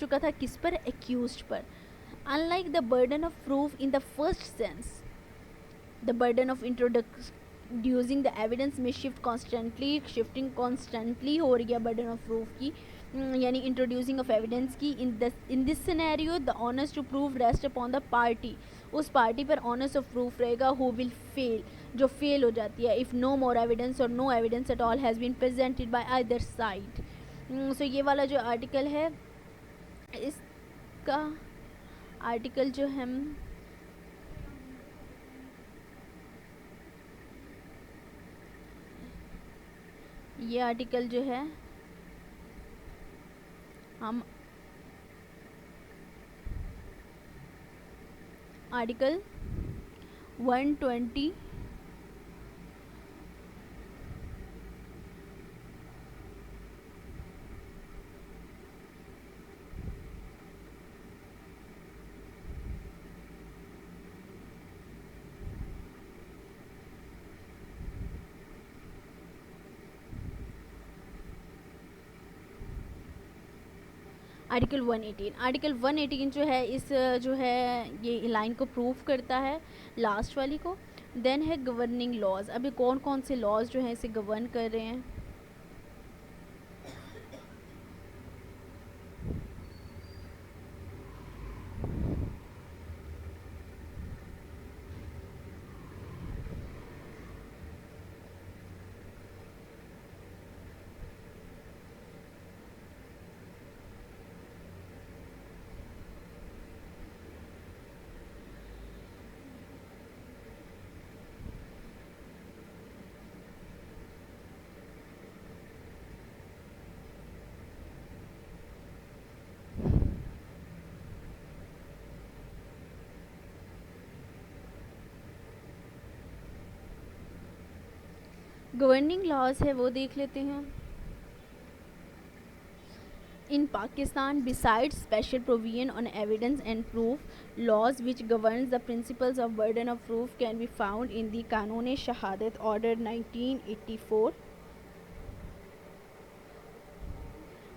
चुका था किस पर, एक्यूज्ड पर. Unlike the burden of proof in the first sense, the burden of introducing the evidence में शिफ्टिंग कॉन्स्टेंटली हो रही है बर्डन ऑफ प्रूफ की, यानी इंट्रोड्यूसिंग ऑफ एविडेंस की. In this scenario the onus to prove rest upon the party, उस party पर onus of proof रहेगा हु विल फेल, जो फेल हो जाती है. इफ़ नो मोर एविडेंस और no evidence at all has been presented by either side. So ये वाला जो आर्टिकल है, इसका आर्टिकल जो हम ये आर्टिकल जो है हम आर्टिकल 120 आर्टिकल 118 जो है, इस जो है ये लाइन को प्रूव करता है, लास्ट वाली को. देन है गवर्निंग लॉज. अभी कौन कौन से लॉज जो हैं इसे गवर्न कर रहे हैं. गवर्निंग लॉज है वो देख लेते हैं. In Pakistan, besides special provision on evidence and proof, laws which governs the principles of burden of proof can be found in the Qanun-e-Shahadat Order 1984.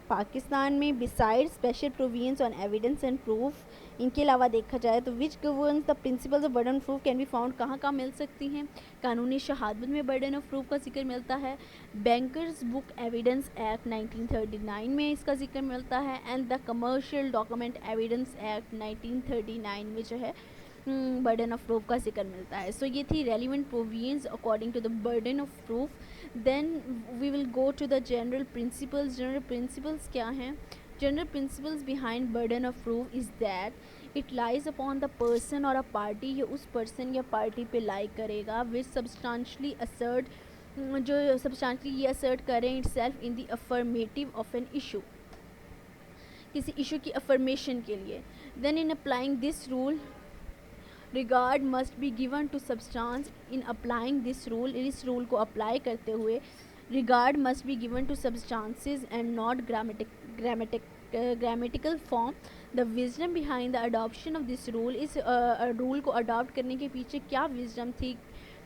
Pakistan में beside special provisions on evidence and proof, इनके अलावा देखा जाए तो which governs the principles of burden of proof can be found, कहाँ कहाँ मिल सकती हैं. कानूनी शहादत में बर्डन ऑफ प्रूफ का जिक्र मिलता है. बैंकर्स बुक एविडेंस एक्ट 1939 में इसका जिक्र मिलता है. And the commercial document evidence act 1939 में जो है बर्डन ऑफ प्रूफ का जिक्र मिलता है. सो ये थी relevant provisions according to the burden of proof. Then we will go to the general principles. General principles क्या हैं? General principles behind burden of proof is that it lies upon the person और a party, ये उस person या party पे lie करेगा which substantially assert, जो substantially ये असर्ट करें itself in the affirmative of an issue, किसी इशू की अफर्मेशन के लिए. Then in applying this rule regard must be given to substance. In applying this rule, इस rule को apply करते हुए regard must be given to substances and not grammatical form. The wisdom behind the adoption of this rule, इस rule को adopt करने के पीछे क्या विजडम थी,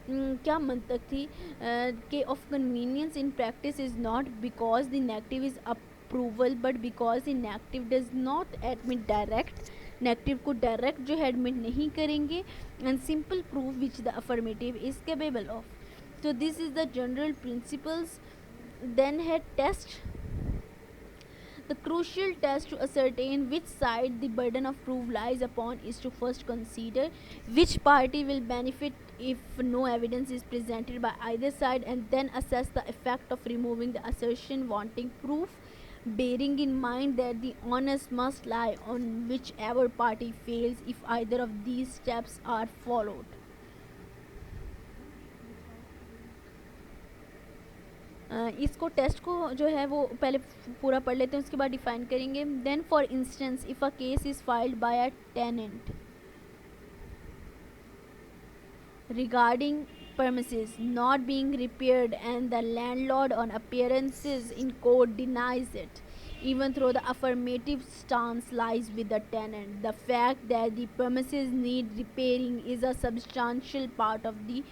क्या मंतक थी कि of convenience in practice is not because the negative is approval but because the negative does not admit direct, negative को डायरेक्ट जो है एडमिट नहीं करेंगे. And simple proof which the affirmative is capable of. तो this is the general principles. Then है test. The crucial test to ascertain which side the burden of proof lies upon is to first consider which party will benefit if no evidence is presented by either side, and then assess the effect of removing the assertion wanting proof, bearing in mind that the onus must lie on whichever party fails if either of these steps are followed. इसको test को जो है वो पहले पूरा पढ़ लेते हैं, उसके बाद डिफाइन करेंगे. Then for instance if a case is filed by a tenant regarding premises not being repaired and the landlord on appearances in court denies it, even though the affirmative stance lies with the tenant, the fact that the premises need repairing is a substantial part of the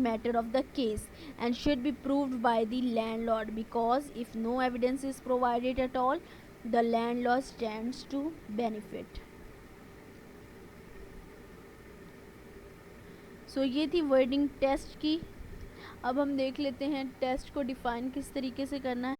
matter of the case and should be proved by the landlord, because if no evidence is provided at all the landlord stands to benefit. So ये थी wording test की। अब हम देख लेते हैं test को define किस तरीके से करना है।